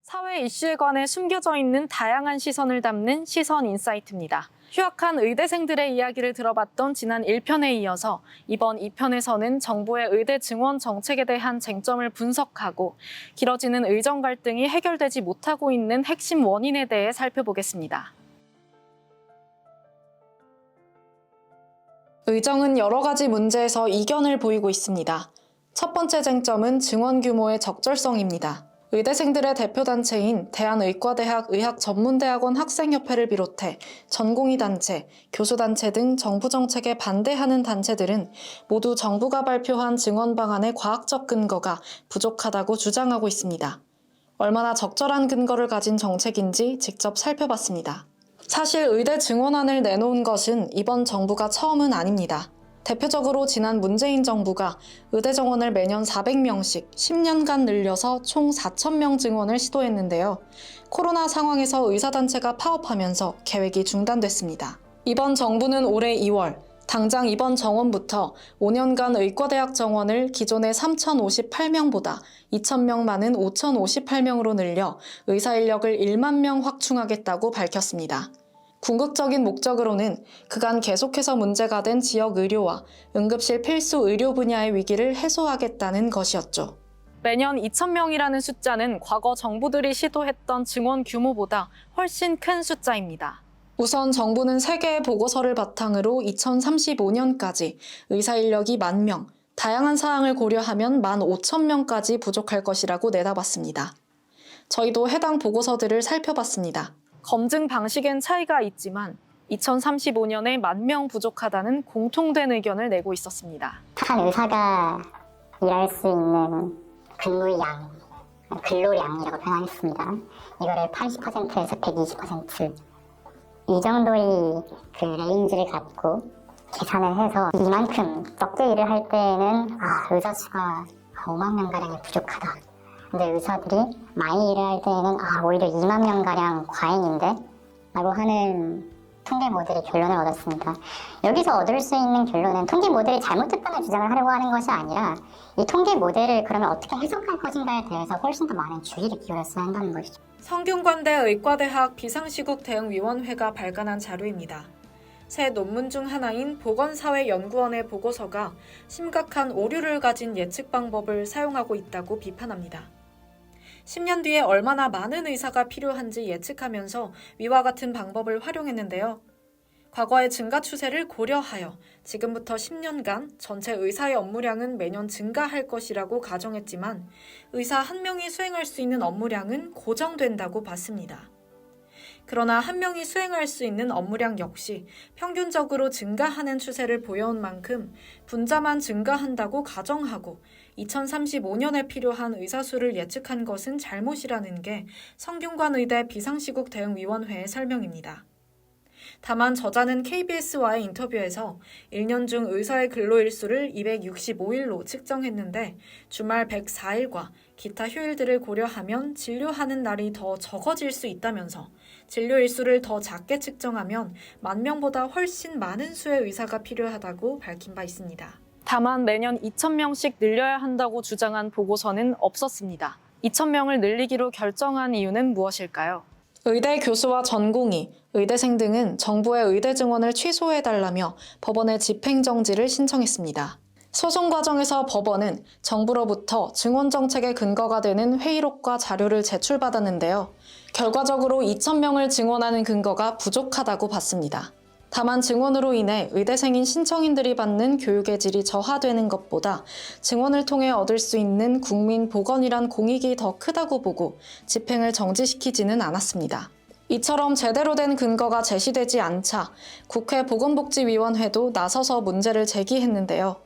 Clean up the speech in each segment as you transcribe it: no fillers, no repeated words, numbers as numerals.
사회 이슈에 관해 숨겨져 있는 다양한 시선을 담는 시선 인사이트입니다. 휴학한 의대생들의 이야기를 들어봤던 지난 1편에 이어서 이번 2편에서는 정부의 의대 증원 정책에 대한 쟁점을 분석하고 길어지는 의정 갈등이 해결되지 못하고 있는 핵심 원인에 대해 살펴보겠습니다. 의정은 여러 가지 문제에서 이견을 보이고 있습니다. 첫 번째 쟁점은 증원 규모의 적절성입니다. 의대생들의 대표단체인 대한의과대학 의학전문대학원 학생협회를 비롯해 전공의단체, 교수단체 등 정부 정책에 반대하는 단체들은 모두 정부가 발표한 증원 방안의 과학적 근거가 부족하다고 주장하고 있습니다. 얼마나 적절한 근거를 가진 정책인지 직접 살펴봤습니다. 사실 의대 증원안을 내놓은 것은 이번 정부가 처음은 아닙니다. 대표적으로 지난 문재인 정부가 의대 정원을 매년 400명씩 10년간 늘려서 총 4,000명 증원을 시도했는데요. 코로나 상황에서 의사단체가 파업하면서 계획이 중단됐습니다. 이번 정부는 올해 2월, 당장 이번 정원부터 5년간 의과대학 정원을 기존의 3,058명보다 2,000명 많은 5,058명으로 늘려 의사 인력을 1만 명 확충하겠다고 밝혔습니다. 궁극적인 목적으로는 그간 계속해서 문제가 된 지역 의료와 응급실 필수 의료 분야의 위기를 해소하겠다는 것이었죠. 매년 2,000명이라는 숫자는 과거 정부들이 시도했던 증원 규모보다 훨씬 큰 숫자입니다. 우선 정부는 3개의 보고서를 바탕으로 2035년까지 의사 인력이 1만 명, 다양한 사항을 고려하면 15,000명까지 부족할 것이라고 내다봤습니다. 저희도 해당 보고서들을 살펴봤습니다. 검증 방식엔 차이가 있지만 2035년에 1만 명 부족하다는 공통된 의견을 내고 있었습니다. 한 의사가 일할 수 있는 근무의 양, 근로량이라고 표현했습니다. 이거를 80%에서 120%, 이 정도의 그 레인지를 갖고 계산을 해서 이만큼 적게 일을 할 때에는 의사 수가 5만 명가량이 부족하다. 근데 의사들이 많이 일을 할 때에는 오히려 2만 명가량 과잉인데? 라고 하는 통계 모델의 결론을 얻었습니다. 여기서 얻을 수 있는 결론은 통계 모델이 잘못됐다는 주장을 하려고 하는 것이 아니라 이 통계 모델을 그러면 어떻게 해석할 것인가에 대해서 훨씬 더 많은 주의를 기울였어야 한다는 것이죠. 성균관대 의과대학 비상시국 대응위원회가 발간한 자료입니다. 새 논문 중 하나인 보건사회연구원의 보고서가 심각한 오류를 가진 예측 방법을 사용하고 있다고 비판합니다. 10년 뒤에 얼마나 많은 의사가 필요한지 예측하면서 위와 같은 방법을 활용했는데요. 과거의 증가 추세를 고려하여 지금부터 10년간 전체 의사의 업무량은 매년 증가할 것이라고 가정했지만 의사 1명이 수행할 수 있는 업무량은 고정된다고 봤습니다. 그러나 1명이 수행할 수 있는 업무량 역시 평균적으로 증가하는 추세를 보여온 만큼 분자만 증가한다고 가정하고 2035년에 필요한 의사 수를 예측한 것은 잘못이라는 게 성균관의대 비상시국 대응위원회의 설명입니다. 다만 저자는 KBS와의 인터뷰에서 1년 중 의사의 근로일수를 265일로 측정했는데 주말 104일과 기타 휴일들을 고려하면 진료하는 날이 더 적어질 수 있다면서 진료일수를 더 작게 측정하면 1만 명보다 훨씬 많은 수의 의사가 필요하다고 밝힌 바 있습니다. 다만 매년 2,000명씩 늘려야 한다고 주장한 보고서는 없었습니다. 2,000명을 늘리기로 결정한 이유는 무엇일까요? 의대 교수와 전공의, 의대생 등은 정부의 의대 증원을 취소해달라며 법원에 집행정지를 신청했습니다. 소송 과정에서 법원은 정부로부터 증원 정책의 근거가 되는 회의록과 자료를 제출받았는데요. 결과적으로 2,000명을 증원하는 근거가 부족하다고 봤습니다. 다만 증원으로 인해 의대생인 신청인들이 받는 교육의 질이 저하되는 것보다 증원을 통해 얻을 수 있는 국민 보건이란 공익이 더 크다고 보고 집행을 정지시키지는 않았습니다. 이처럼 제대로 된 근거가 제시되지 않자 국회 보건복지위원회도 나서서 문제를 제기했는데요.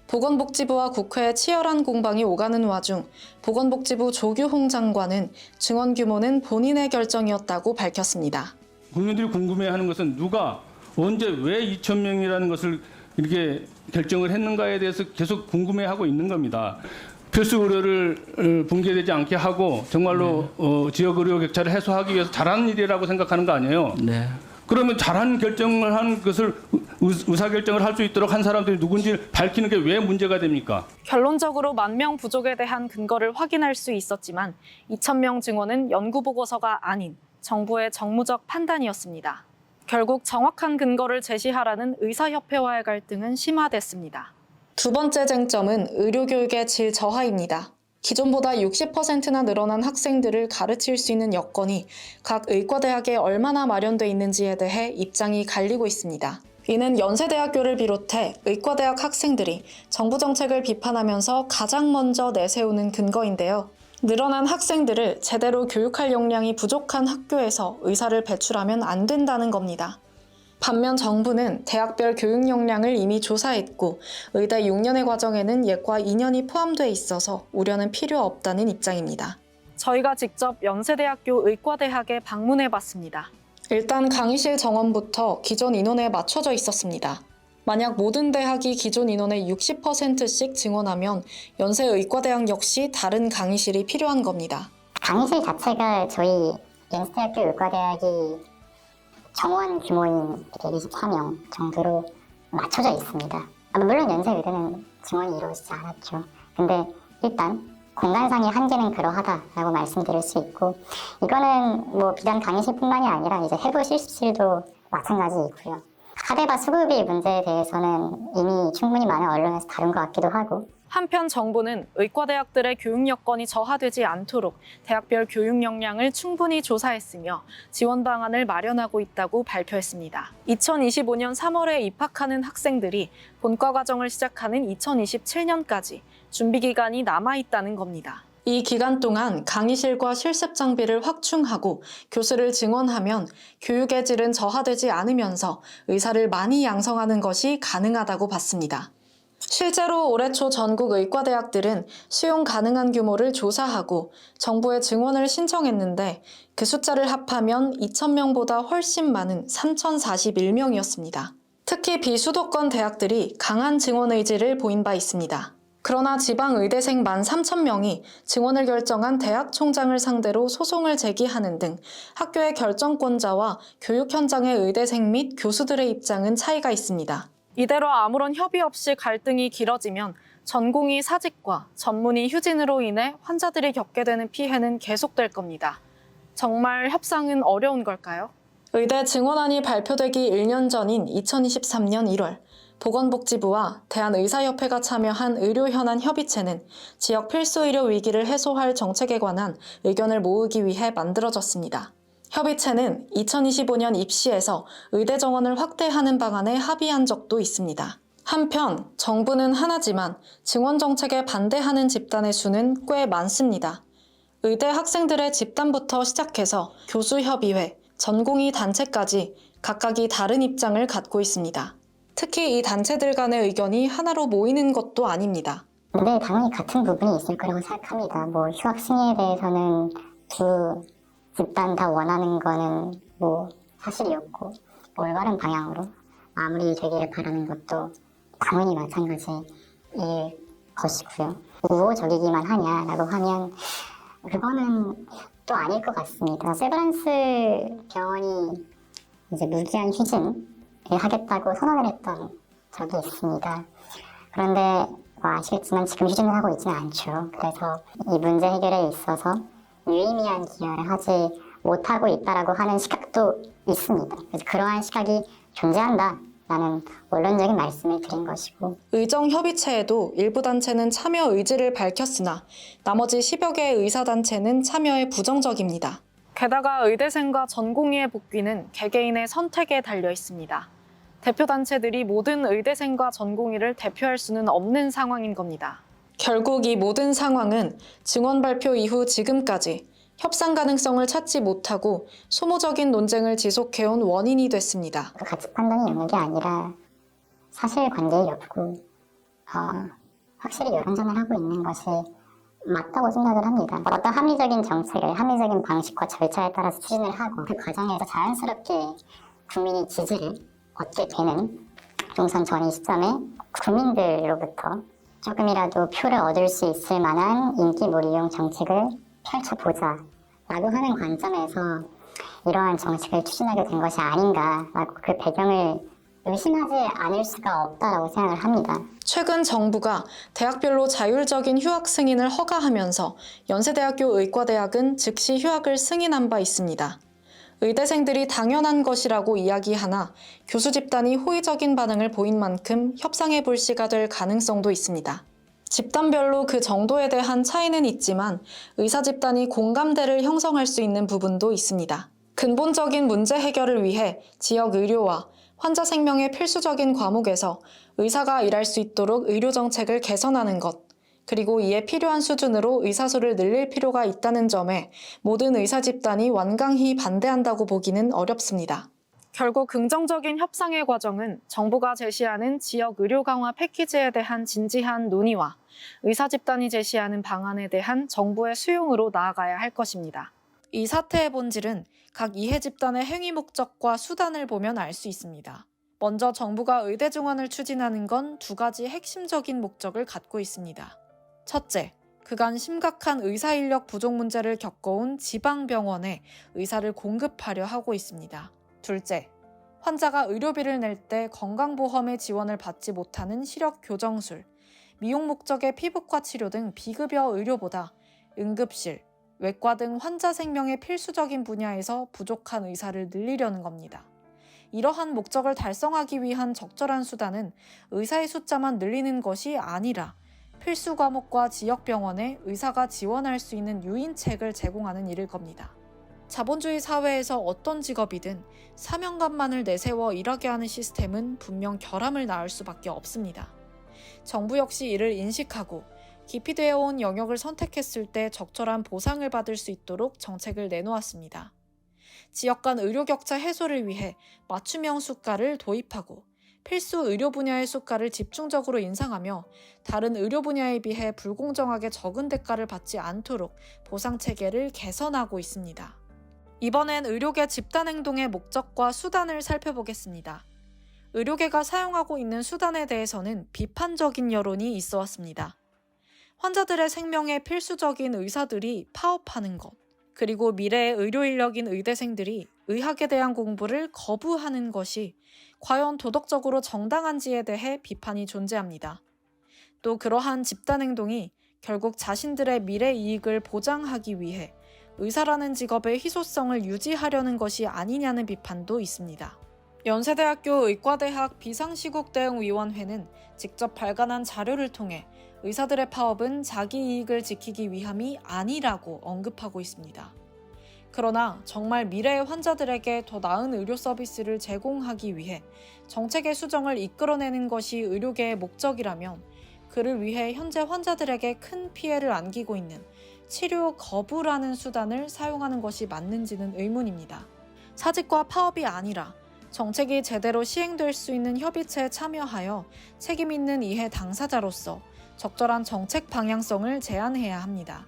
보건복지부와 국회의 치열한 공방이 오가는 와중 보건복지부 조규홍 장관은 증원 규모는 본인의 결정이었다고 밝혔습니다. 국민들이 궁금해하는 것은 누가 언제 왜 2,000명이라는 것을 이렇게 결정을 했는가에 대해서 계속 궁금해하고 있는 겁니다. 필수 의료를 붕괴되지 않게 하고 정말로 지역 의료 격차를 해소하기 위해서 잘하는 일이라고 생각하는 거 아니에요? 네. 그러면 잘한 결정을 한 것을 의사결정을 할 수 있도록 한 사람들이 누군지 밝히는 게 왜 문제가 됩니까? 결론적으로 10,000명 부족에 대한 근거를 확인할 수 있었지만 2,000명 증언은 연구보고서가 아닌 정부의 정무적 판단이었습니다. 결국 정확한 근거를 제시하라는 의사협회와의 갈등은 심화됐습니다. 두 번째 쟁점은 의료교육의 질 저하입니다. 기존보다 60%나 늘어난 학생들을 가르칠 수 있는 여건이 각 의과대학에 얼마나 마련돼 있는지에 대해 입장이 갈리고 있습니다. 이는 연세대학교를 비롯해 의과대학 학생들이 정부 정책을 비판하면서 가장 먼저 내세우는 근거인데요. 늘어난 학생들을 제대로 교육할 역량이 부족한 학교에서 의사를 배출하면 안 된다는 겁니다. 반면 정부는 대학별 교육 역량을 이미 조사했고 의대 6년의 과정에는 예과 2년이 포함돼 있어서 우려는 필요 없다는 입장입니다. 저희가 직접 연세대학교 의과대학에 방문해봤습니다. 일단 강의실 정원부터 기존 인원에 맞춰져 있었습니다. 만약 모든 대학이 기존 인원의 60%씩 증원하면 연세의과대학 역시 다른 강의실이 필요한 겁니다. 강의실 자체가 저희 연세대학교 의과대학이 정원 규모인 124명 정도로 맞춰져 있습니다. 물론 연세의대는 증원이 이루어지지 않았죠. 근데 일단 공간상의 한계는 그러하다라고 말씀드릴 수 있고, 이거는 뭐 비단 강의실뿐만이 아니라 이제 해부 실습실도 마찬가지이고요. 하대바 수급비 문제에 대해서는 이미 충분히 많은 언론에서 다룬 것 같기도 하고, 한편 정부는 의과대학들의 교육 여건이 저하되지 않도록 대학별 교육 역량을 충분히 조사했으며 지원 방안을 마련하고 있다고 발표했습니다. 2025년 3월에 입학하는 학생들이 본과 과정을 시작하는 2027년까지 준비 기간이 남아있다는 겁니다. 이 기간 동안 강의실과 실습 장비를 확충하고 교수를 증원하면 교육의 질은 저하되지 않으면서 의사를 많이 양성하는 것이 가능하다고 봤습니다. 실제로 올해 초 전국 의과대학들은 수용 가능한 규모를 조사하고 정부에 증원을 신청했는데 그 숫자를 합하면 2,000명보다 훨씬 많은 3,041명이었습니다. 특히 비수도권 대학들이 강한 증원 의지를 보인 바 있습니다. 그러나 지방의대생 13,000명이 증원을 결정한 대학 총장을 상대로 소송을 제기하는 등 학교의 결정권자와 교육 현장의 의대생 및 교수들의 입장은 차이가 있습니다. 이대로 아무런 협의 없이 갈등이 길어지면 전공의 사직과 전문의 휴진으로 인해 환자들이 겪게 되는 피해는 계속될 겁니다. 정말 협상은 어려운 걸까요? 의대 증원안이 발표되기 1년 전인 2023년 1월, 보건복지부와 대한의사협회가 참여한 의료현안 협의체는 지역 필수의료 위기를 해소할 정책에 관한 의견을 모으기 위해 만들어졌습니다. 협의체는 2025년 입시에서 의대 정원을 확대하는 방안에 합의한 적도 있습니다. 한편 정부는 하나지만 증원 정책에 반대하는 집단의 수는 꽤 많습니다. 의대 학생들의 집단부터 시작해서 교수협의회, 전공의 단체까지 각각이 다른 입장을 갖고 있습니다. 특히 이 단체들 간의 의견이 하나로 모이는 것도 아닙니다. 네, 당연히 같은 부분이 있을 거라고 생각합니다. 휴학 승인에 대해서는 두 집단 다 원하는 거는 사실이었고, 올바른 방향으로 마무리 되기를 바라는 것도 당연히 마찬가지일 것이고요. 우호적이기만 하냐라고 하면 그거는 또 아닐 것 같습니다. 세브란스 병원이 이제 무기한 휴진을 하겠다고 선언을 했던 적이 있습니다. 그런데 아시겠지만 지금 휴진을 하고 있지는 않죠. 그래서 이 문제 해결에 있어서 유의미한 기여를 하지 못하고 있다라고 하는 시각도 있습니다. 그래서 그러한 시각이 존재한다라는 원론적인 말씀을 드린 것이고, 의정협의체에도 일부 단체는 참여 의지를 밝혔으나 나머지 10여 개의 의사단체는 참여에 부정적입니다. 게다가 의대생과 전공의의 복귀는 개개인의 선택에 달려 있습니다. 대표단체들이 모든 의대생과 전공의를 대표할 수는 없는 상황인 겁니다. 결국 이 모든 상황은 증원 발표 이후 지금까지 협상 가능성을 찾지 못하고 소모적인 논쟁을 지속해온 원인이 됐습니다. 가치 판단이 있는 게 아니라 사실관계의 엽고 확실히 여론전을 하고 있는 것이 맞다고 생각을 합니다. 어떤 합리적인 정책을 합리적인 방식과 절차에 따라서 추진을 하고 그 과정에서 자연스럽게 국민이 지지를 얻게 되는 총선 전의 시점에 국민들로부터 조금이라도 표를 얻을 수 있을 만한 인기 몰이용 정책을 펼쳐보자 라고 하는 관점에서 이러한 정책을 추진하게 된 것이 아닌가라고 그 배경을 의심하지 않을 수가 없다라고 생각을 합니다. 최근 정부가 대학별로 자율적인 휴학 승인을 허가하면서 연세대학교 의과대학은 즉시 휴학을 승인한 바 있습니다. 의대생들이 당연한 것이라고 이야기하나 교수 집단이 호의적인 반응을 보인 만큼 협상의 불씨가 될 가능성도 있습니다. 집단별로 그 정도에 대한 차이는 있지만 의사 집단이 공감대를 형성할 수 있는 부분도 있습니다. 근본적인 문제 해결을 위해 지역 의료와 환자 생명의 필수적인 과목에서 의사가 일할 수 있도록 의료 정책을 개선하는 것, 그리고 이에 필요한 수준으로 의사수를 늘릴 필요가 있다는 점에 모든 의사 집단이 완강히 반대한다고 보기는 어렵습니다. 결국 긍정적인 협상의 과정은 정부가 제시하는 지역 의료 강화 패키지에 대한 진지한 논의와 의사 집단이 제시하는 방안에 대한 정부의 수용으로 나아가야 할 것입니다. 이 사태의 본질은 각 이해 집단의 행위 목적과 수단을 보면 알 수 있습니다. 먼저 정부가 의대 증원을 추진하는 건 두 가지 핵심적인 목적을 갖고 있습니다. 첫째, 그간 심각한 의사 인력 부족 문제를 겪어온 지방병원에 의사를 공급하려 하고 있습니다. 둘째, 환자가 의료비를 낼 때 건강보험의 지원을 받지 못하는 시력 교정술, 미용 목적의 피부과 치료 등 비급여 의료보다 응급실, 외과 등 환자 생명의 필수적인 분야에서 부족한 의사를 늘리려는 겁니다. 이러한 목적을 달성하기 위한 적절한 수단은 의사의 숫자만 늘리는 것이 아니라 필수 과목과 지역병원에 의사가 지원할 수 있는 유인책을 제공하는 일일 겁니다. 자본주의 사회에서 어떤 직업이든 사명감만을 내세워 일하게 하는 시스템은 분명 결함을 낳을 수밖에 없습니다. 정부 역시 이를 인식하고 기피되어 온 영역을 선택했을 때 적절한 보상을 받을 수 있도록 정책을 내놓았습니다. 지역 간 의료 격차 해소를 위해 맞춤형 수가를 도입하고 필수 의료 분야의 수가를 집중적으로 인상하며 다른 의료 분야에 비해 불공정하게 적은 대가를 받지 않도록 보상 체계를 개선하고 있습니다. 이번엔 의료계 집단 행동의 목적과 수단을 살펴보겠습니다. 의료계가 사용하고 있는 수단에 대해서는 비판적인 여론이 있어 왔습니다. 환자들의 생명에 필수적인 의사들이 파업하는 것, 그리고 미래의 의료 인력인 의대생들이 의학에 대한 공부를 거부하는 것이 과연 도덕적으로 정당한지에 대해 비판이 존재합니다. 또 그러한 집단 행동이 결국 자신들의 미래 이익을 보장하기 위해 의사라는 직업의 희소성을 유지하려는 것이 아니냐는 비판도 있습니다. 연세대학교 의과대학 비상시국 대응위원회는 직접 발간한 자료를 통해 의사들의 파업은 자기 이익을 지키기 위함이 아니라고 언급하고 있습니다. 그러나 정말 미래의 환자들에게 더 나은 의료 서비스를 제공하기 위해 정책의 수정을 이끌어내는 것이 의료계의 목적이라면 그를 위해 현재 환자들에게 큰 피해를 안기고 있는 치료 거부라는 수단을 사용하는 것이 맞는지는 의문입니다. 사직과 파업이 아니라 정책이 제대로 시행될 수 있는 협의체에 참여하여 책임 있는 이해 당사자로서 적절한 정책 방향성을 제안해야 합니다.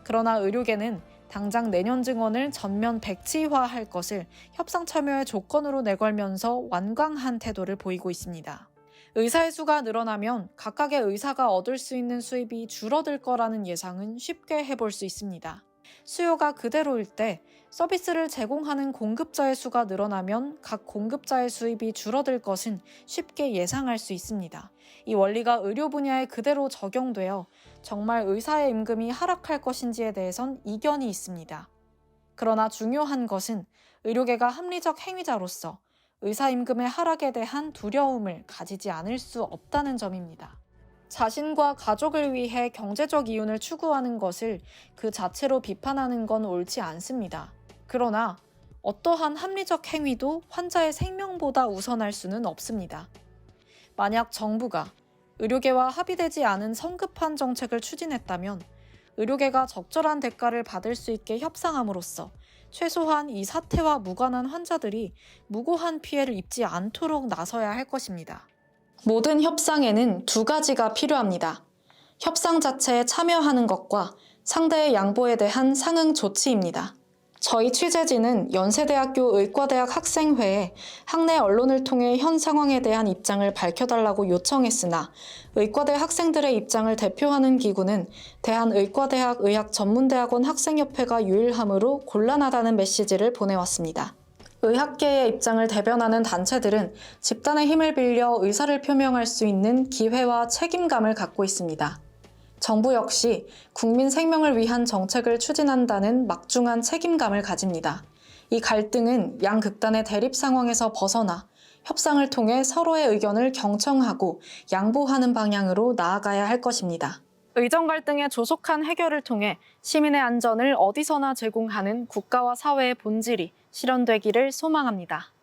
그러나 의료계는 당장 내년 증원을 전면 백지화할 것을 협상 참여의 조건으로 내걸면서 완강한 태도를 보이고 있습니다. 의사의 수가 늘어나면 각각의 의사가 얻을 수 있는 수입이 줄어들 거라는 예상은 쉽게 해볼 수 있습니다. 수요가 그대로일 때 서비스를 제공하는 공급자의 수가 늘어나면 각 공급자의 수입이 줄어들 것은 쉽게 예상할 수 있습니다. 이 원리가 의료 분야에 그대로 적용되어 정말 의사의 임금이 하락할 것인지에 대해선 이견이 있습니다. 그러나 중요한 것은 의료계가 합리적 행위자로서 의사 임금의 하락에 대한 두려움을 가지지 않을 수 없다는 점입니다. 자신과 가족을 위해 경제적 이윤을 추구하는 것을 그 자체로 비판하는 건 옳지 않습니다. 그러나 어떠한 합리적 행위도 환자의 생명보다 우선할 수는 없습니다. 만약 정부가 의료계와 합의되지 않은 성급한 정책을 추진했다면 의료계가 적절한 대가를 받을 수 있게 협상함으로써 최소한 이 사태와 무관한 환자들이 무고한 피해를 입지 않도록 나서야 할 것입니다. 모든 협상에는 두 가지가 필요합니다. 협상 자체에 참여하는 것과 상대의 양보에 대한 상응 조치입니다. 저희 취재진은 연세대학교 의과대학 학생회에 학내 언론을 통해 현 상황에 대한 입장을 밝혀달라고 요청했으나 의과대 학생들의 입장을 대표하는 기구는 대한의과대학 의학전문대학원 학생협회가 유일하므로 곤란하다는 메시지를 보내왔습니다. 의학계의 입장을 대변하는 단체들은 집단의 힘을 빌려 의사를 표명할 수 있는 기회와 책임감을 갖고 있습니다. 정부 역시 국민 생명을 위한 정책을 추진한다는 막중한 책임감을 가집니다. 이 갈등은 양 극단의 대립 상황에서 벗어나 협상을 통해 서로의 의견을 경청하고 양보하는 방향으로 나아가야 할 것입니다. 의정 갈등의 조속한 해결을 통해 시민의 안전을 어디서나 제공하는 국가와 사회의 본질이 실현되기를 소망합니다.